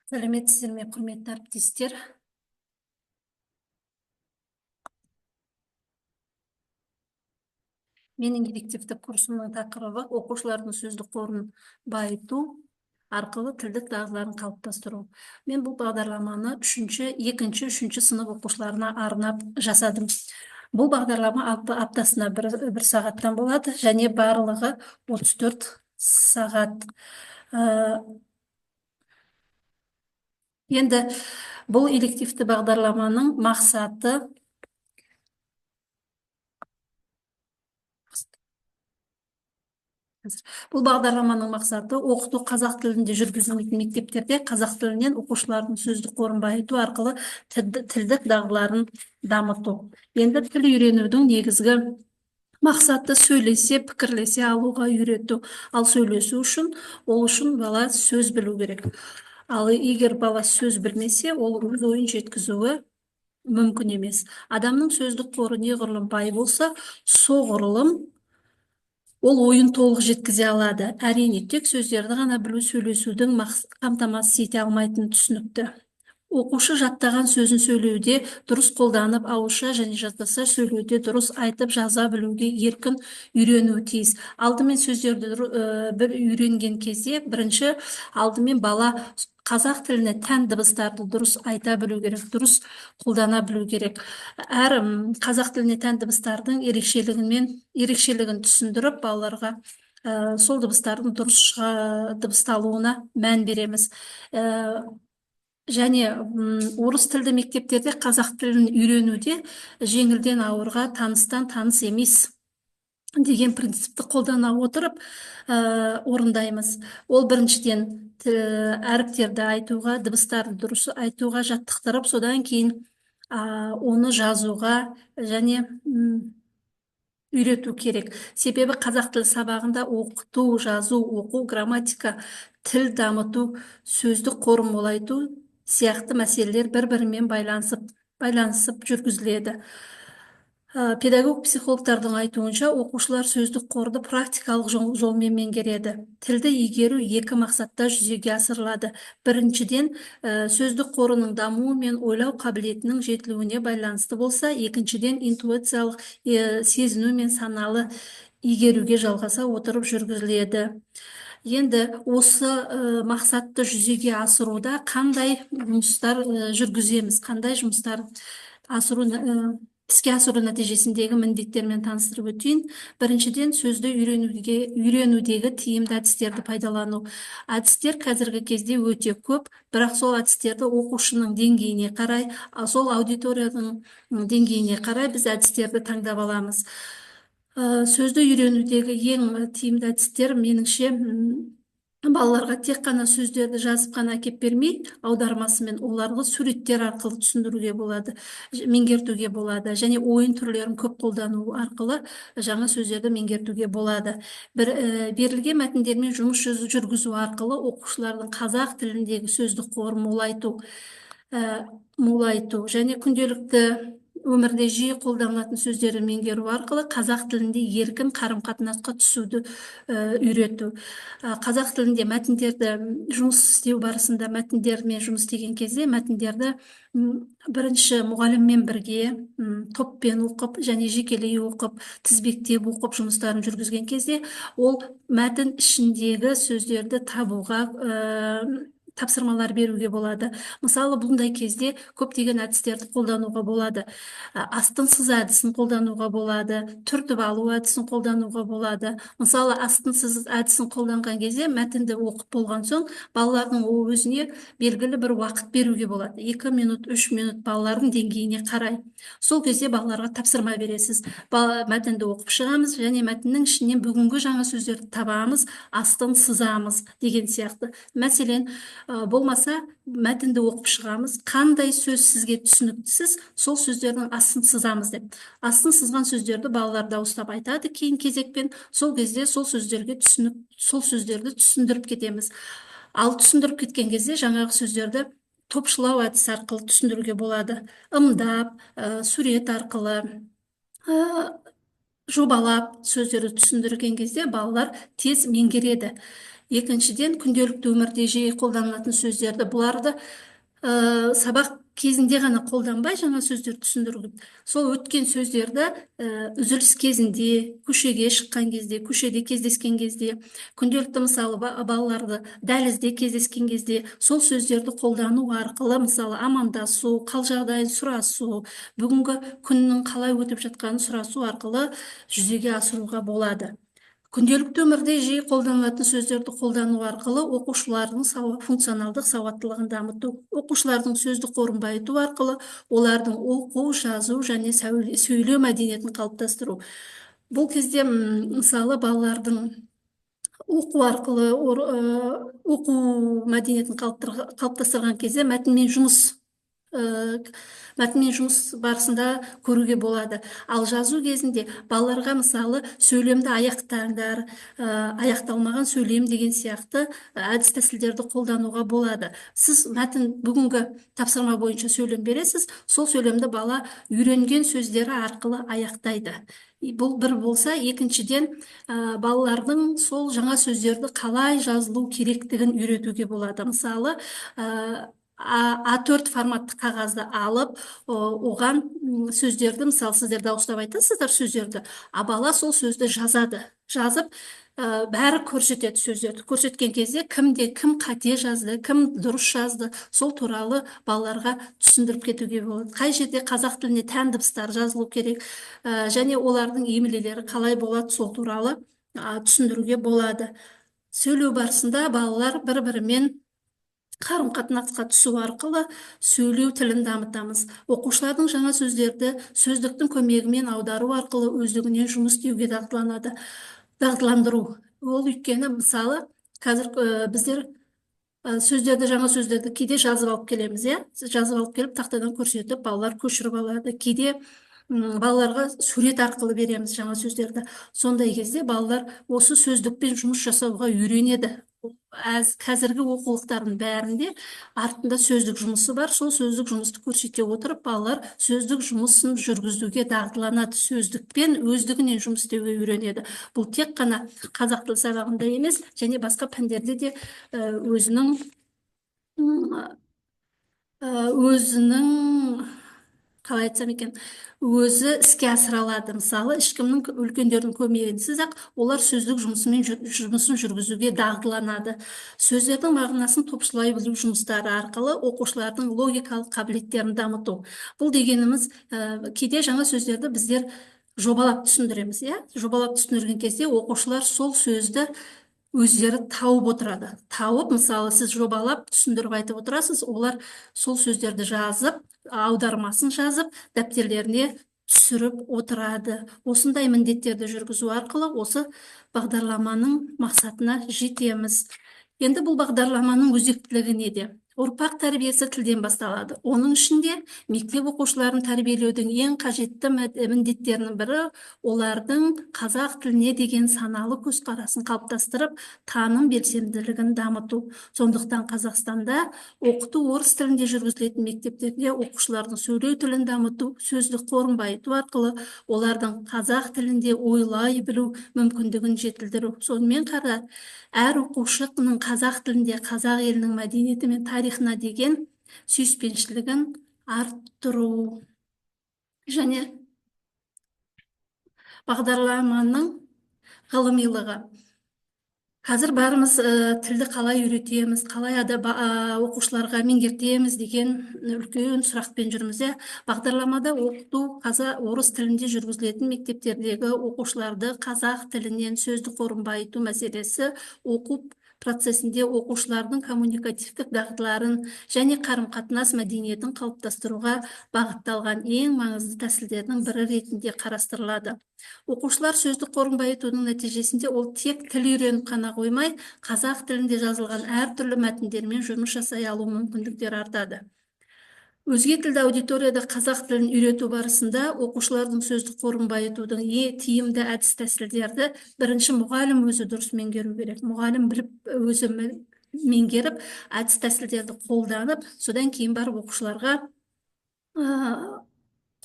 Сәлеметсіздер ме, құрметті әріптестер? Менің дидактивтік курсымның тақырыбы оқушылардың сөздік қорын байыту арқылы тілдік дағдыларын қалыптастыру. Мен бұл бағдарламаны екінші, үшінші сынып оқушыларына арнап жасадым. Бұл бағдарлама аптасына бір сағаттан болады, және барлығы 34 сағат. Енді бұл элективті бағдарламаның мақсаты Бұл бағдарламаның мақсаты оқыту қазақ тілінде жүргізілмейтін мектептерде қазақ тілінен оқушылардың сөздік қорын байыту арқылы тілдік дағдыларын дамыту. Енді тіл үйренудің негізгі мақсаты сөйлесе, пікірлесе алуға үйрету. Ал сөйлесу үшін, бала сөз білу керек. Ал егер бала сөз білмесе, ол өз ойын жеткізуі мүмкін емес. Адамның сөздік қоры неғұрлым бай болса, соғұрлым ол ойын толық жеткізе алады. Әрине, тек сөздерді ғана білу сөйлесудің қамтамасыз ете алмайтыны түсінікті. Оқушы жаттаған сөзін сөйлеуде дұрыс қолданып, ауызша және жазбаша сөйлеуде дұрыс айтып, жаза білуге еркін үйренуі тиіс. Алдымен сөздерді бір үйренген кезде, бірінші алдымен бала қазақ тіліне тән дыбыстарды дұрыс айта білу керек, дұрыс қолдана білу керек. Әр қазақ тіліне тән дыбыстардың ерекшелігін түсіндіріп, балаларға сол дыбыстардың дұрыс дыбысталуына мән береміз. Және орыс тілді мектептерде қазақ тілін үйренуде жеңілден ауырға, таныстан таныс емес деген принципті қолдана отырып орындаймыз. Ол біріншіден әріптерді айтуға, дыбыстарды дұрыс айтуға жаттықтырып, содан кейін оны жазуға және үйрету керек. Себебі қазақ тілі сабағында оқыту, жазу, оқу, грамматика, тіл дамыту, сөздік қорын молайту сияқты мәселелер бір-бірімен байланысып жүргізіледі. Педагог психологтардың айтуынша, оқушылар сөздік қорды практикалық жолмен меңгереді. Тілді игеру екі мақсатта жүзеге асырылады. Біріншіден, сөздік қорының дамуы мен ойлау қабілетінің жетілуіне байланысты болса, екіншіден интуициялық сезіну мен саналы игеруге жалғаса отырып жүргізіледі. Енді осы мақсатты жүзеге асыруда қандай жұмыстар жүргіземіз, қандай жұмыстар іске асыру нәтижесіндегі міндеттермен таныстырып өтейін. Біріншіден, сөзді үйренудегі тиімді әдістерді пайдалану. Әдістер қазіргі кезде өте көп, бірақ сол әдістерді оқушының деңгейіне қарай, сол аудиторияның деңгейіне қарай біз әдістерді таңдап аламыз. Сөзді үйренудегі ең тиімді әдістер, меніңше, балаларға тек қана сөздерді жазып қана әкеп бермей, аудармасымен оларға суреттер арқылы түсіндіруге болады, меңгертуге болады, және ойын түрлерін көп қолдану арқылы жаңа сөздерді меңгертуге болады. Берілген мәтіндермен жұмыс жүргізу арқылы оқушылардың қазақ тіліндегі сөздік қорын молайту және күнделікті өмірде жиі қолданылатын сөздерді меңгеру арқылы қазақ тілінде еркін қарым-қатынасқа түсуді үйрету. Қазақ тілінде мәтіндерді жұмыс істеу барысында мәтіндермен жұмыс істеген кезде мәтіндерді бірінші мұғаліммен бірге топпен оқып және жекелей оқып, тізбектеп оқып жұмыстарын жүргізген кезде ол мәтін ішіндегі сөздерді табуға тапсырмалар беруге болады. Мысалы, бұндай кезде көптеген әдістерді қолдануға болады. Астын сыз әдісін қолдануға болады, түртіп алу әдісін қолдануға болады. Мысалы, астын сыз әдісін қолданған кезде мәтінді оқып болған соң, балалардың өзіне белгілі бір уақыт беруге болады. 2 минут, 3 минут балалардың деңгейіне қарай. Сол кезде балаларға тапсырма бересіз. Мәтінді оқып шығамыз және мәтіннің ішінен бүгінгі жаңа сөздерді табамыз, астын сызамыз деген сияқты. Мәселен, болмаса мәтінді оқып шығамыз, қандай сөз сізге түсініктісіз, сол сөздердің астын сызамыз деп. Астын сызған сөздерді балалар дауыстап айтады кейін кезекпен, сол кезде сол сөздерді түсіндіріп кетеміз. Ал түсіндіріп кеткен кезде жаңағы сөздерді топшылау әдісі арқылы түсіндіруге болады. Ымдап, сурет арқылы, жобалап сөздерді түсіндірген кезде балалар тез меңгереді. Екіншіден, күнделікті өмірде жиі қолданылатын сөздерді, бұларды сабақ кезінде ғана қолданбай, жаңа сөздер түсіндіруге, сол өткен сөздерді үзіліс кезінде, көшеге шыққан кезде, көшеде кездескен кезде, күнделікті мысалы балаларды дәлізде кездескен кезде сол сөздерді қолдану арқылы, мысалы амандасу, қал жағдайын сұрасу, бүгінгі күннің қалай өтіп жатқанын сұрасу арқылы жүзеге асыруға болады. Күнделікті өмірде жиі қолданылатын сөздерді қолдану арқылы оқушылардың функционалдық сауаттылығын дамыту, оқушылардың сөздік қорын байыту арқылы олардың оқу, жазу және сөйлеу мәдениетін қалыптастыру. Бұл кезде мысалы балалардың оқу арқылы оқу мәдениетін қалыптастырған кезде мәтінмен жұмыс барысында көруге болады. Ал жазу кезінде балаларға мысалы сөйлемді аяқтаңдар, аяқталмаған сөйлем деген сияқты әдіс тәсілдерді қолдануға болады. Сіз бүгінгі тапсырма бойынша сөйлем бересіз, сол сөйлемді бала үйренген сөздері арқылы аяқтайды. Бұл бір болса, екіншіден балалардың сол жаңа сөздерді қалай жазылу керектігін үйретуге болады. Мысалы, А4 форматты қағазды алып, оған сөздерді, мысалы, сіздер дауыстап айтасыздар сөздерді, а бала сол сөзді жазып, бәрі көрсетеді сөздерді. Көрсеткен кезде кім қате жазды, кім дұрыс жазды, сол туралы балаларға түсіндіріп кетуге болады. Қай жерде қазақ тіліне тән дыбыстар жазылу керек, және олардың емлелері қалай болады, сол туралы түсіндіруге болады. Сөйлеу барысында балалар бір-бірімен қарым-қатынасқа түсу арқылы сөйлеу тілін дамытамыз. Оқушылардың жаңа сөздерді сөздіктің көмегімен аудару арқылы өздігінен жұмыс істеуге дағдыландыру. Ол өйткені, мысалы, қазір біздер жаңа сөздерді кейде жазып алып келеміз, жазып алып келіп тақтадан көрсетіп, балалар көшіріп алады. Кейде балаларға сурет арқылы береміз жаңа сөздерді. Сондай кезде балалар осы сөздікпен жұмыс жасауға үйренеді. Қазіргі оқулықтардың бәрінде артында сөздік жұмысы бар. Сол сөздік жұмысты көрсете отырып, балалар сөздік жұмысын жүргізуге дағдыланады. Сөздікпен өздігінен жұмыс істеуге үйренеді. Бұл тек қана қазақ тілі сабағында емес, және басқа пәндерде де өзінің қалай айтсам екен, өзі іске асыра алады. Мысалы, ешкімнің, үлкендердің көмегінсіз ақ олар сөздік жұмысын жүргізуге дағдыланады. Сөздердің мағынасын топшылай білу жұмыстары арқылы оқушылардың логикалық қабілеттерін дамыту. Бұл дегеніміз, кейде жаңа сөздерді біздер жобалап түсіндіреміз, жобалап түсіндірген кезде оқушылар сол сөзді өздері тауып отырады. Тауып, мысалы, сіз жобалап түсіндіріп айтып отырасыз, олар сол сөздерді жазып, аудармасын жазып, дәптерлеріне түсіріп отырады. Осындай міндеттерді жүргізу арқылы осы бағдарламаның мақсатына жетеміз. Енді бұл бағдарламаның өзектілігі неде? Ұрпақ тәрбиесі тілден басталады. Оның ішінде мектеп оқушыларын тәрбиелеудің ең қажетті міндеттерінің бірі олардың қазақ тіліне деген саналы көзқарасын қалыптастырып, таным белсенділігін дамыту. Сондықтан Қазақстанда оқыту орыс тілінде жүргізілетін мектептерде оқушылардың сөйлеу тілін дамыту, сөздік қорын байыту арқылы олардың қазақ тілінде ойлай білу мүмкіндігін жетілдіру. Сонымен қатар әр оқушының қазақ тілінде қазақ елінің мәдениеті мен тарихына деген сүйіспеншілігін арттыру. Және бағдарламаның ғылымилығы. Қазір барымыз тілді қалай үйретеміз, қалай оқушыларға меңгертеміз деген үлкен сұрақпен жүрміз. Бағдарламада оқыту орыс тілінде жүргізілетін мектептердегі оқушыларды қазақ тілінен сөздік қорын байыту мәселесі оқу процесінде оқушылардың коммуникативтік дағдыларын және қарым-қатынас мәдениетін қалыптастыруға бағытталған ең маңызды тәсілдердің бірі ретінде қарастырылады. Оқушылар сөздік қорын байытудың нәтижесінде ол тек тіл үйреніп қана қоймай, қазақ тілінде жазылған әртүрлі мәтіндермен жұмыс жасай алу мүмкіндіктері артады. Өзге тілді аудиторияда қазақ тілін үйрету барысында оқушылардың сөздік қорын байытудың тиімді әдіс тәсілдерді бірінші мұғалім өзі дұрыс меңгеру керек. Мұғалім біліп өзі меңгеріп, әдіс тәсілдерді қолданып, содан кейін барып оқушыларға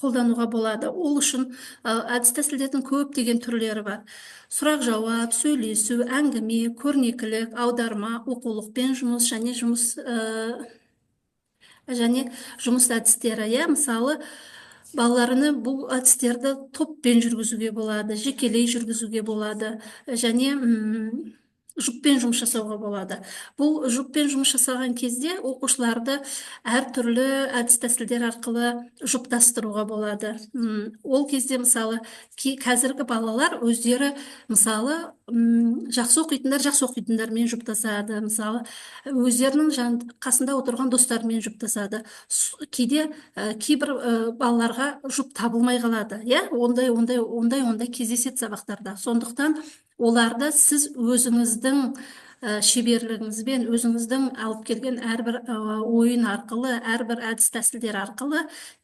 қолдануға болады. Ол үшін әдіс тәсілдердің көптеген түрлері бар. Сұрақ жауап, сөйлесу, әңгіме, көрнекілік, аударма, оқулықпен жұмыс және жұмыс әдістері. Мысалы, балаларыны бұл әдістерді топпен жүргізуге болады, жекелей жүргізуге болады, және жұппен жұмыс жасауға болады. Бұл жұппен жұмыс жасаған кезде оқушыларды әртүрлі әдіс тәсілдер арқылы жұптастыруға болады. Ол кезде мысалы қазіргі балалар өздері мысалы жақсы оқитындармен жұптасады, мысалы өздерінің қасында отырған достарымен жұптасады. Кейде кейбір балаларға жұп табылмай қалады, ондай кездеседі сабақтарда. Сондықтан оларды сіз өзіңіздің шеберлігіңізбен, өзіңіздің алып келген әрбір ойын арқылы, әрбір әдіс тәсілдер арқылы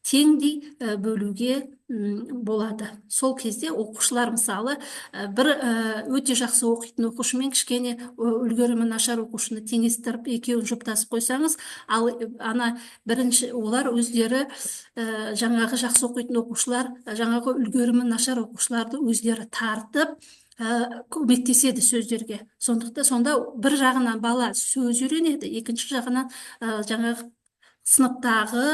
теңдей бөлуге болады. Сол кезде оқушылар мысалы бір өте жақсы оқитын оқушымен кішкене үлгерімі нашар оқушыны теңестіріп екеуін жұптасып қойсаңыз, ал олар өздері жаңағы жақсы оқитын оқушылар, жаңағы үлгерімі нашар оқушыларды өздері тартып көмектеседі сөздерге. Сонда бір жағынан бала сөз үйренеді, екінші жағынан жаңағы сыныптағы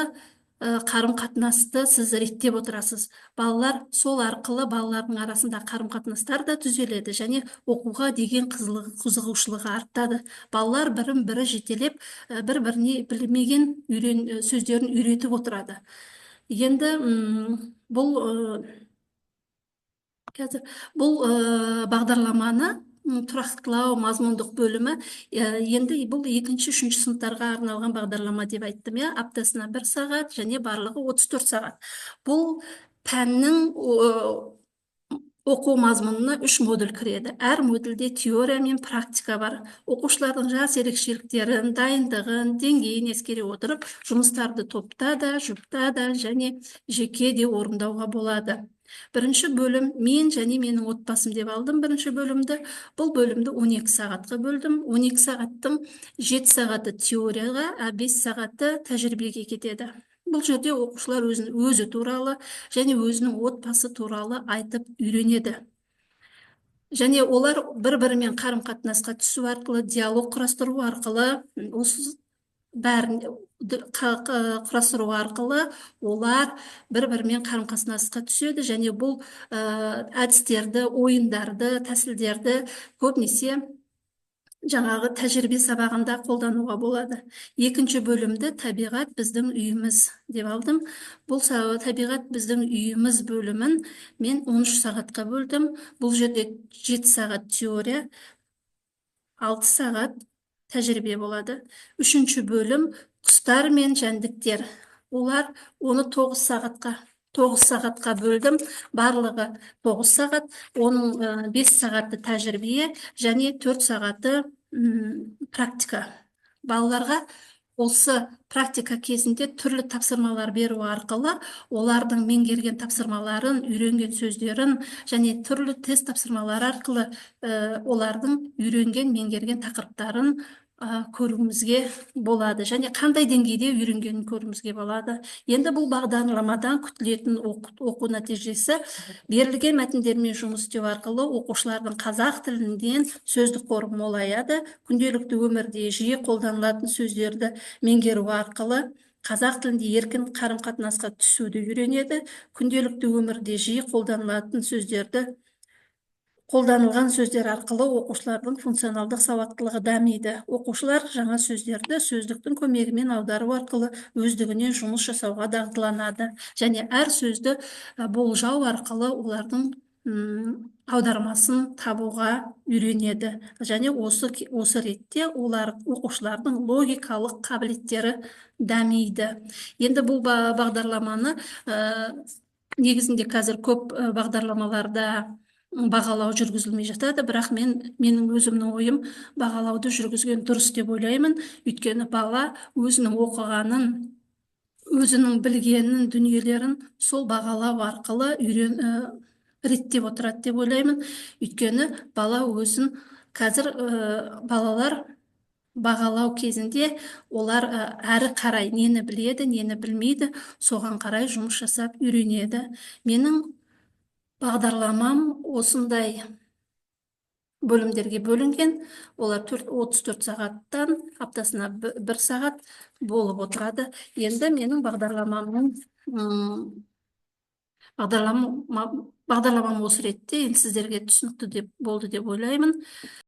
қарым-қатынасты сіз реттеп отырасыз. Балалар сол арқылы балалардың арасында қарым-қатынастар да түзеледі, және оқуға деген қызығушылығы артады. Балалар бірін-бірі жетелеп, бір-біріне білмеген сөздерін үйретіп отырады. Енді бұл бағдарламаны тұрақтылау мазмұндық бөлімі, енді бұл 2-3 сыныптарға арналған бағдарлама деп айттым, аптасына 1 сағат және барлығы 34 сағат. Бұл пәннің оқу мазмұнына 3 модуль кіреді. Әр модульде теория мен практика бар. Оқушылардың жас ерекшеліктерін, дайындығын, деңгейін ескере отырып, жұмыстарды топта да, жұпта да және жеке де орындауға болады. Бірінші бөлім мен және менің отбасым деп алдым бірінші бөлімді. Бұл бөлімді 12 сағатқа бөлдім. 12 сағаттың 7 сағаты теорияға, 5 сағаты тәжірибеге кетеді. Бұл жерде оқушылар өзі туралы және өзінің отбасы туралы айтып үйренеді. Және олар бір-бірімен қарым-қатынасқа түсу арқылы, диалог құрастыру арқылы, бәрін құрастыру арқылы олар бір-бірімен қарым-қатынасқа түседі, және бұл әдістерді, ойындарды, тәсілдерді көбінесе жаңағы тәжірибе сабағында қолдануға болады. Екінші бөлімді табиғат біздің үйіміз деп алдым. Бұл табиғат біздің үйіміз бөлімін мен 13 сағатқа бөлдім. Бұл жерде 7 сағат теория, 6 сағат тәжірибе болады. Үшінші бөлім құстар мен жәндіктер. Олар оны 9 сағатқа бөлдім. Барлығы 9 сағат, оның 5 сағаты тәжірибе және 4 сағаты практика. Балаларға осы практика кезінде түрлі тапсырмалар беру арқылы олардың меңгерген тапсырмаларын, үйренген сөздерін және түрлі тест тапсырмалары арқылы олардың үйренген, меңгерген тақырыптарын көруімізге болады, және қандай деңгейде үйренгенін көруімізге болады. Енді бұл бағдарламадан күтілетін оқу нәтижесі берілген мәтіндермен жұмыс істеу арқылы оқушылардың қазақ тілінен сөздік қоры молаяды, күнделікті өмірде жиі қолданылатын сөздерді меңгеру арқылы қазақ тілінде еркін қарым-қатынасқа түсуді үйренеді, күнделікті өмірде жиі қолданылған сөздер арқылы оқушылардың функционалдық сауаттылығы дамиды. Оқушылар жаңа сөздерді сөздіктің көмегімен аудару арқылы өздігінен жұмыс жасауға дағдыланады, және әр сөзді болжау арқылы олардың аудармасын табуға үйренеді, және осы ретте оқушылардың логикалық қабілеттері дамиды. Енді бұл бағдарламаны негізінде қазір көп бағдарламаларда бағалау жүргізілмей жатады, бірақ менің өзімнің ойым бағалауды жүргізген дұрыс деп ойлаймын. Өйткені бала өзінің оқығанын, өзінің білгенін, дүниелерін сол бағалау арқылы реттеп отырады деп ойлаймын. Өйткені бала өзін қазір балалар бағалау кезінде олар әрі қарай нені біледі, нені білмейді, соған қарай жұмыс жасап үйренеді. Менің бағдарламам осындай бөлімдерге бөлінген. Олар 34 сағаттан аптасына 1 сағат болып отырады. Енді менің бағдарламам осы ретте енді сіздерге түсінікті болды деп ойлаймын.